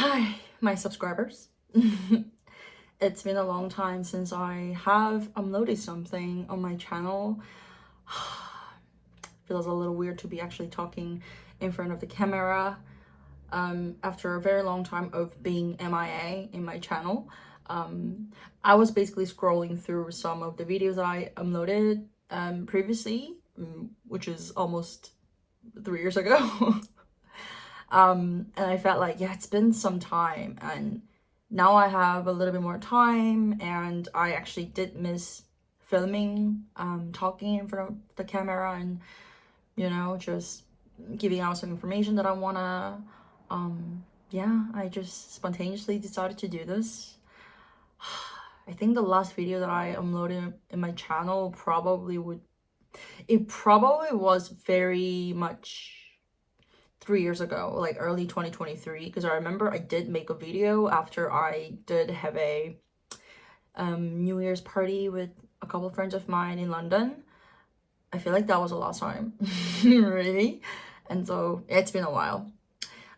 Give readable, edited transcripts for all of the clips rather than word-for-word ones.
Hi, my subscribers. It's been a long time since I have uploaded something on my channel. Feels a little weird to be actually talking in front of the camera after a very long time of being MIA in my channel. I was basically scrolling through some of the videos I uploaded previously, which is almost 3 years ago. And I felt like, yeah, it's been some time, and now I have a little bit more time, and I actually did miss filming, talking in front of the camera, and just giving out some information that I wanna. Yeah, I just spontaneously decided to do this. I think the last video that I uploaded in my channel probably was very much 3 years ago, like early 2023, because I remember I did make a video after I did have a New Year's party with a couple of friends of mine in London. I feel like that was the last time, really. And so it's been a while.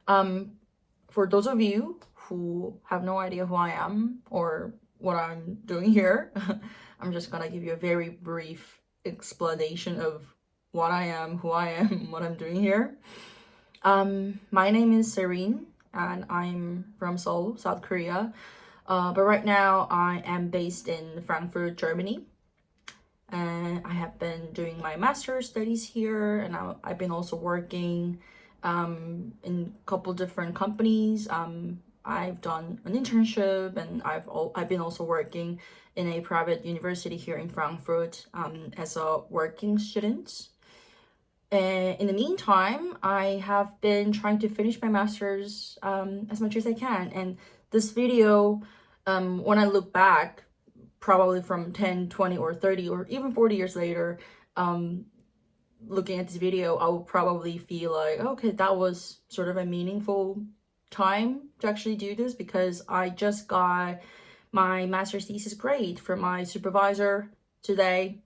For those of you who have no idea who I am or what I'm doing here, I'm just gonna give you a very brief explanation of what I am, who I am, what I'm doing here. My name is Serin, and I'm from Seoul, South Korea. But right now I am based in Frankfurt, Germany. And I have been doing my master's studies here, and I've been also working in a couple different companies. I've done an internship, and I've been also working in a private university here in Frankfurt as a working student. In the meantime, I have been trying to finish my master's as much as I can. And this video, when I look back, probably from 10, 20, or 30, or even 40 years later, looking at this video, I will probably feel like, okay, that was sort of a meaningful time to actually do this, because I just got my master's thesis grade from my supervisor today.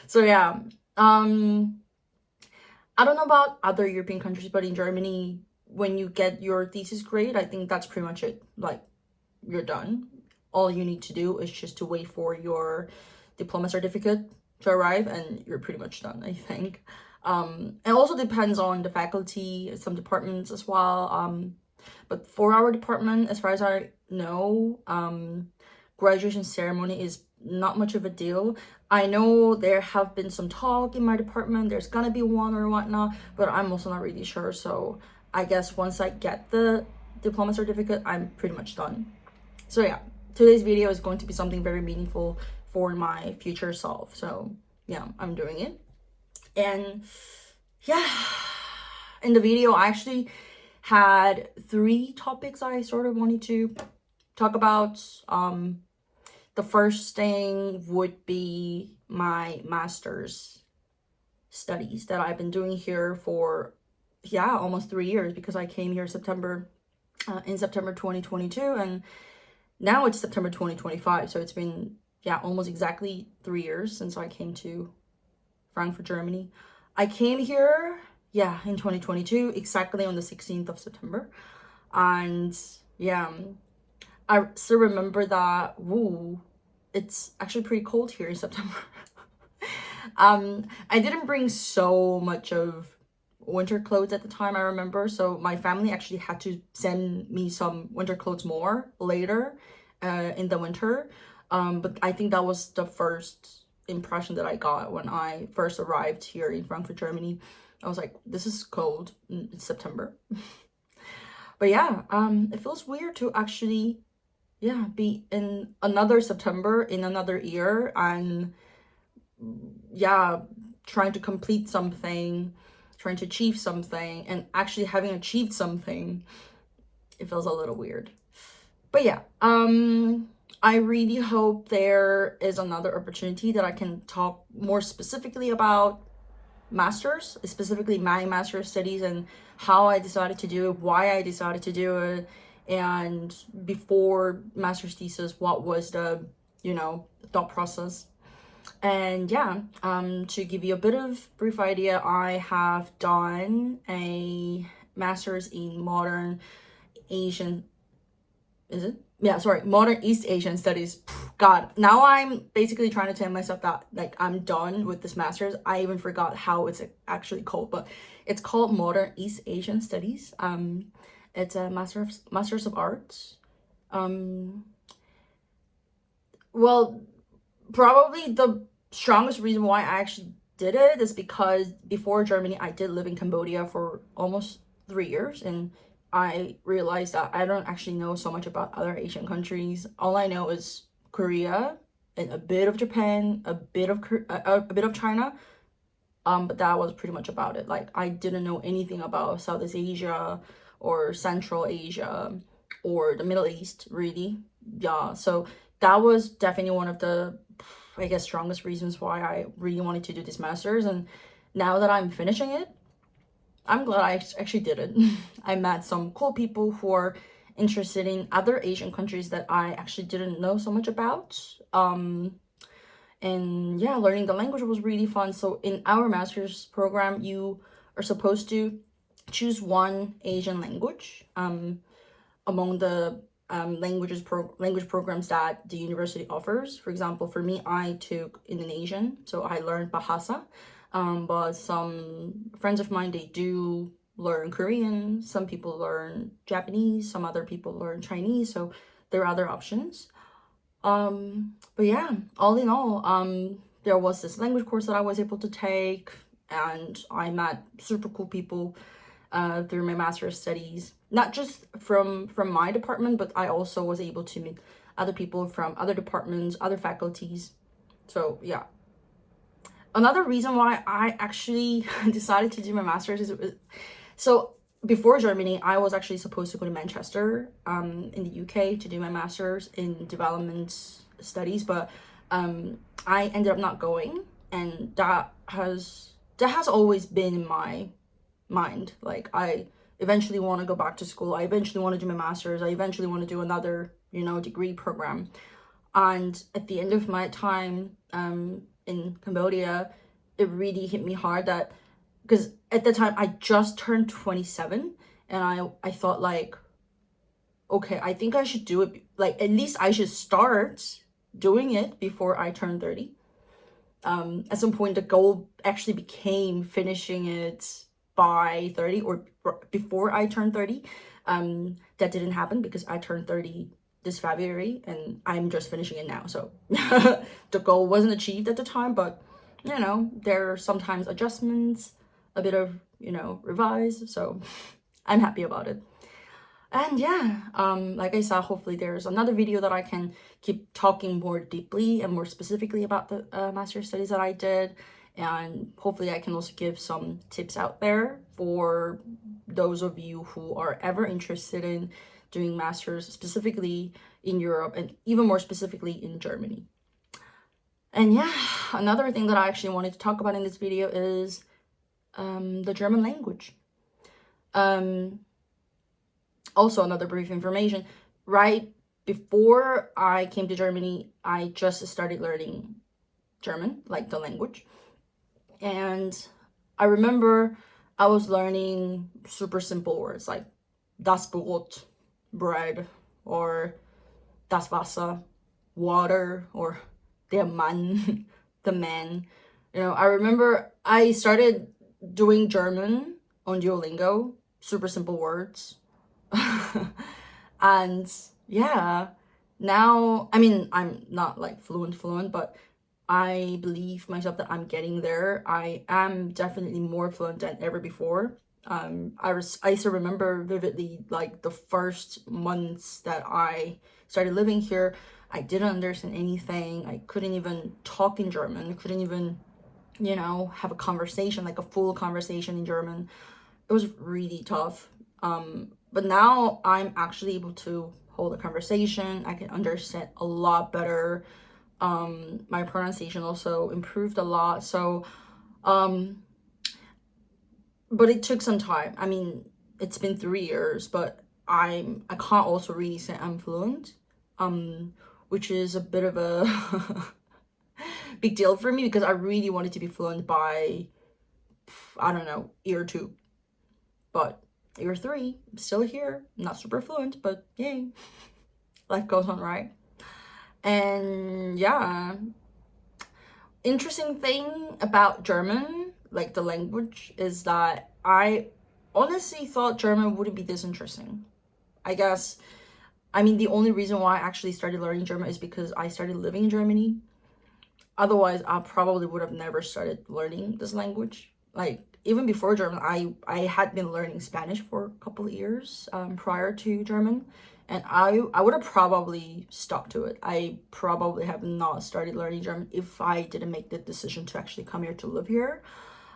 So yeah. I don't know about other European countries, but in Germany, when you get your thesis grade, I think that's pretty much it. Like, you're done. All you need to do is just to wait for your diploma certificate to arrive, and you're pretty much done, I think. It also depends on the faculty, some departments as well. But for our department, as far as I know, graduation ceremony is not much of a deal. I know there have been some talk in my department, there's gonna be one or whatnot, but I'm also not really sure. So I guess once I get the diploma certificate, I'm pretty much done. So yeah, today's video is going to be something very meaningful for my future self. So yeah, I'm doing it. And yeah, in the video, I actually had 3 topics I sort of wanted to talk about. The first thing would be my master's studies that I've been doing here for, yeah, almost 3 years, because I came here in September 2022, and now it's September 2025. So it's been, yeah, almost exactly 3 years since I came to Frankfurt, Germany. I came here, yeah, in 2022, exactly on the 16th of September. And yeah, I still remember that, woo, it's actually pretty cold here in September. I didn't bring so much of winter clothes at the time, I remember. So my family actually had to send me some winter clothes more later in the winter. But I think that was the first impression that I got when I first arrived here in Frankfurt, Germany. I was like, this is cold, it's September. But yeah, it feels weird to actually, yeah, be in another September in another year, and yeah, trying to complete something, trying to achieve something, and actually having achieved something. It feels a little weird. But yeah, I really hope there is another opportunity that I can talk more specifically about masters, specifically my master's studies, and how I decided to do it, why I decided to do it, and before master's thesis, what was the, thought process. And yeah, to give you a bit of brief idea, I have done a master's in modern Asian, is it? Yeah, sorry, modern East Asian studies. God, now I'm basically trying to tell myself that like I'm done with this master's. I even forgot how it's actually called, but it's called modern East Asian studies. It's a master's of arts. Well, probably the strongest reason why I actually did it is because before Germany, I did live in Cambodia for almost 3 years, and I realized that I don't actually know so much about other Asian countries. All I know is Korea and a bit of Japan, a bit of a bit of China. But that was pretty much about it. Like I didn't know anything about Southeast Asia or Central Asia or the Middle East, really. Yeah, so that was definitely one of the, I guess, strongest reasons why I really wanted to do this master's. And now that I'm finishing it, I'm glad I actually did it. I met some cool people who are interested in other Asian countries that I actually didn't know so much about. And yeah, learning the language was really fun. So in our master's program, you are supposed to choose one Asian language among the language programs that the university offers. For example, for me, I took Indonesian, so I learned Bahasa. But some friends of mine, they do learn Korean. Some people learn Japanese. Some other people learn Chinese. So there are other options. But yeah, all in all, there was this language course that I was able to take, and I met super cool people through my master's studies, not just from my department, but I also was able to meet other people from other departments, other faculties. So yeah, another reason why I actually decided to do my master's is so before Germany, I was actually supposed to go to Manchester in the UK to do my master's in development studies, but I ended up not going, and that has always been in my mind. Like I eventually want to go back to school. I eventually want to do my master's. I eventually want to do another, degree program. And at the end of my time in Cambodia, it really hit me hard that, because at the time I just turned 27, and I thought like, okay, I think I should do it, like at least I should start doing it before I turn 30. At some point the goal actually became finishing it by 30 or before I turned 30. That didn't happen because I turned 30 this February and I'm just finishing it now. So the goal wasn't achieved at the time, but there are sometimes adjustments, a bit of, revise. So I'm happy about it. And yeah, like I said, hopefully there's another video that I can keep talking more deeply and more specifically about the master's studies that I did. And hopefully I can also give some tips out there for those of you who are ever interested in doing masters, specifically in Europe and even more specifically in Germany. And yeah, another thing that I actually wanted to talk about in this video is the German language. Also, another brief information, right before I came to Germany, I just started learning German, like the language. And I remember I was learning super simple words like das Brot, bread, or das Wasser, water, or der Mann, the man. I remember I started doing German on Duolingo, super simple words. And yeah, now, I mean, I'm not like fluent, but I believe myself that I'm getting there. I am definitely more fluent than ever before. I still remember vividly like the first months that I started living here. I didn't understand anything. I couldn't even talk in German. I couldn't even, have a conversation, like a full conversation in German. It was really tough. But now I'm actually able to hold a conversation. I can understand a lot better. My pronunciation also improved a lot. So, but it took some time. I mean, it's been 3 years, but I can't also really say I'm fluent, which is a bit of a big deal for me because I really wanted to be fluent by, I don't know, year 2. But Year 3, I'm still here, not super fluent, but yay, life goes on, right? And yeah, interesting thing about German, like the language, is that I honestly thought German wouldn't be this interesting. I guess, I mean, the only reason why I actually started learning German is because I started living in Germany. Otherwise, I probably would have never started learning this language. Like, even before German, I had been learning Spanish for a couple of years prior to German. And I would have probably stuck to it. I probably have not started learning German if I didn't make the decision to actually come here to live here.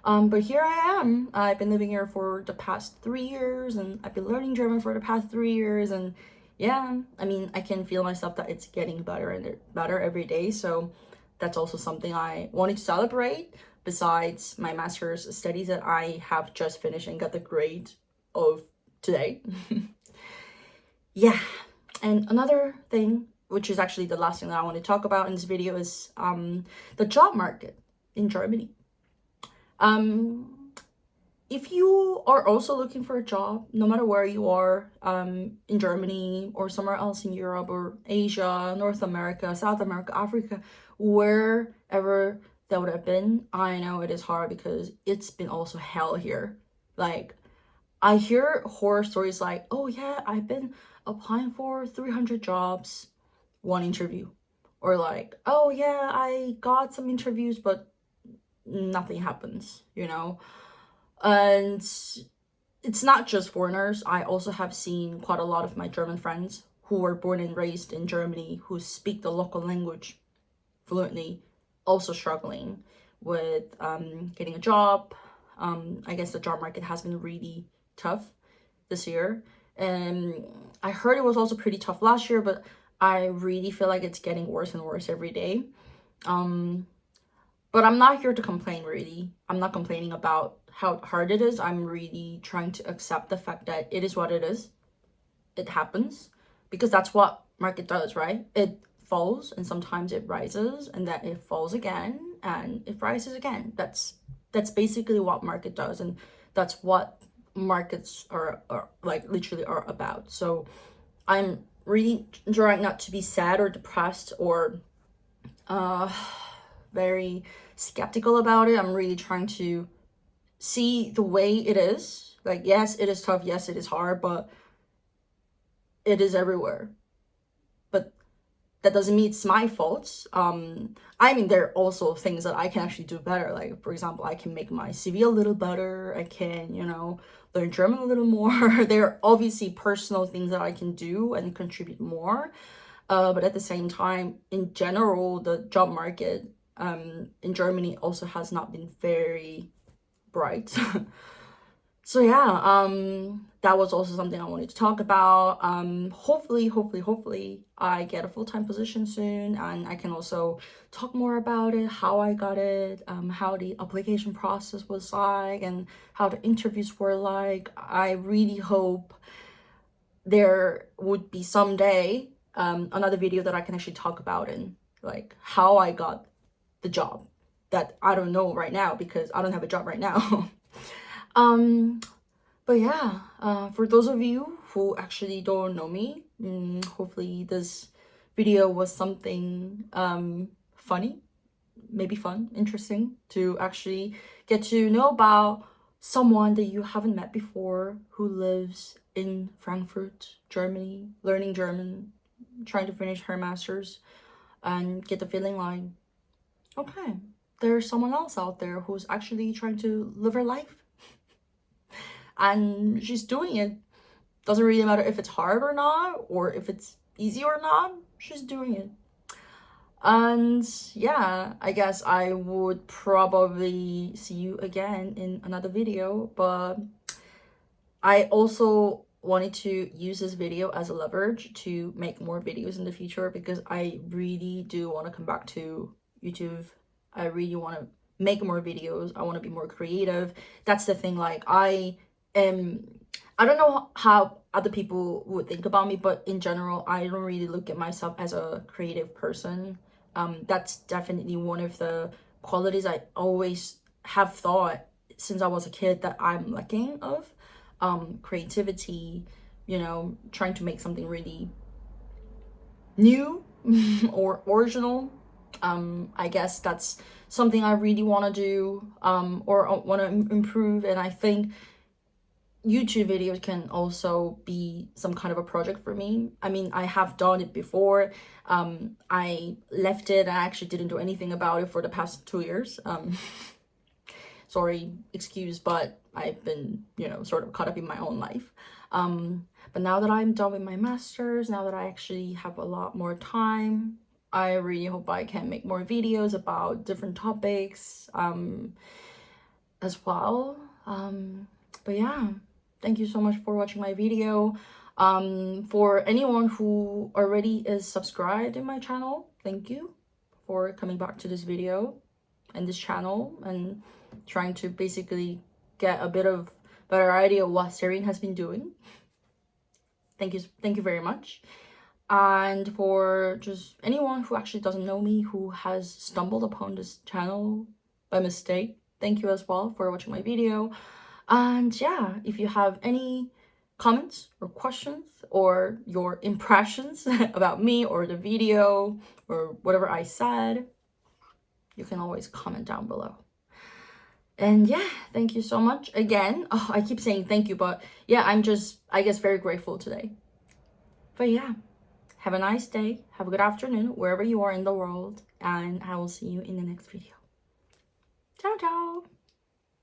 But here I am. I've been living here for the past 3 years, and I've been learning German for the past 3 years. And yeah, I mean, I can feel myself that it's getting better and better every day. So that's also something I wanted to celebrate. Besides my master's studies that I have just finished and got the grade of today. Yeah, and another thing, which is actually the last thing that I want to talk about in this video, is the job market in Germany. If you are also looking for a job, no matter where you are, in Germany or somewhere else in Europe or Asia, North America, South America, Africa, wherever that would have been, I know it is hard because it's been also hell here. Like, I hear horror stories like, oh yeah, I've been applying for 300 jobs, 1 interview. Or like, oh yeah, I got some interviews, but nothing happens, you know? And it's not just foreigners. I also have seen quite a lot of my German friends who were born and raised in Germany, who speak the local language fluently, also struggling with getting a job. I guess the job market has been really tough this year. And I heard it was also pretty tough last year, but I really feel like it's getting worse and worse every day. But I'm not here to complain, really. I'm not complaining about how hard it is. I'm really trying to accept the fact that it is what it is. It happens. Because that's what market does, right? It falls and sometimes it rises, and then it falls again and it rises again. That's basically what market does, and that's what markets are like literally are about. So I'm really trying not to be sad or depressed or very skeptical about it. I'm really trying to see the way it is. Like, yes, it is tough. Yes, it is hard, but it is everywhere. But that doesn't mean it's my fault. I mean, there are also things that I can actually do better. Like, for example, I can make my CV a little better. I can, you know, learn German a little more. There are obviously personal things that I can do and contribute more. But at the same time, in general, the job market in Germany also has not been very bright. So yeah, that was also something I wanted to talk about. Hopefully I get a full-time position soon, and I can also talk more about it, how I got it, how the application process was like, and how the interviews were like. I really hope there would be someday another video that I can actually talk about and like how I got the job that I don't know right now because I don't have a job right now. But yeah, for those of you who actually don't know me, hopefully this video was something funny, maybe fun, interesting to actually get to know about someone that you haven't met before who lives in Frankfurt, Germany, learning German, trying to finish her master's, and get the feeling like, okay, there's someone else out there who's actually trying to live her life. And she's doing it. Doesn't really matter if it's hard or not, or if it's easy or not, she's doing it. And yeah, I guess I would probably see you again in another video, but I also wanted to use this video as a leverage to make more videos in the future because I really do want to come back to YouTube. I really want to make more videos. I want to be more creative. That's the thing. Like, I don't know how other people would think about me, but in general, I don't really look at myself as a creative person. That's definitely one of the qualities I always have thought since I was a kid that I'm lacking of. creativity, you know, trying to make something really new or original. I guess that's something I really want to do, or want to improve. And I think YouTube videos can also be some kind of a project for me. I mean, I have done it before. I left it and I actually didn't do anything about it for the past 2 years. Sorry, excuse, but I've been, you know, sort of caught up in my own life. But now that I'm done with my master's, now that I actually have a lot more time, I really hope I can make more videos about different topics as well. But yeah, thank you so much for watching my video. For anyone who already is subscribed in my channel, thank you for coming back to this video and this channel and trying to basically get a bit of better idea of what Serin has been doing. Thank you very much. And for just anyone who actually doesn't know me, who has stumbled upon this channel by mistake, thank you as well for watching my video. And yeah, if you have any comments or questions or your impressions about me or the video or whatever I said, you can always comment down below. And yeah, thank you so much again. Oh, I keep saying thank you, but yeah, I'm just, I guess, very grateful today. But yeah, have a nice day, have a good afternoon, wherever you are in the world, and I will see you in the next video. Ciao, ciao!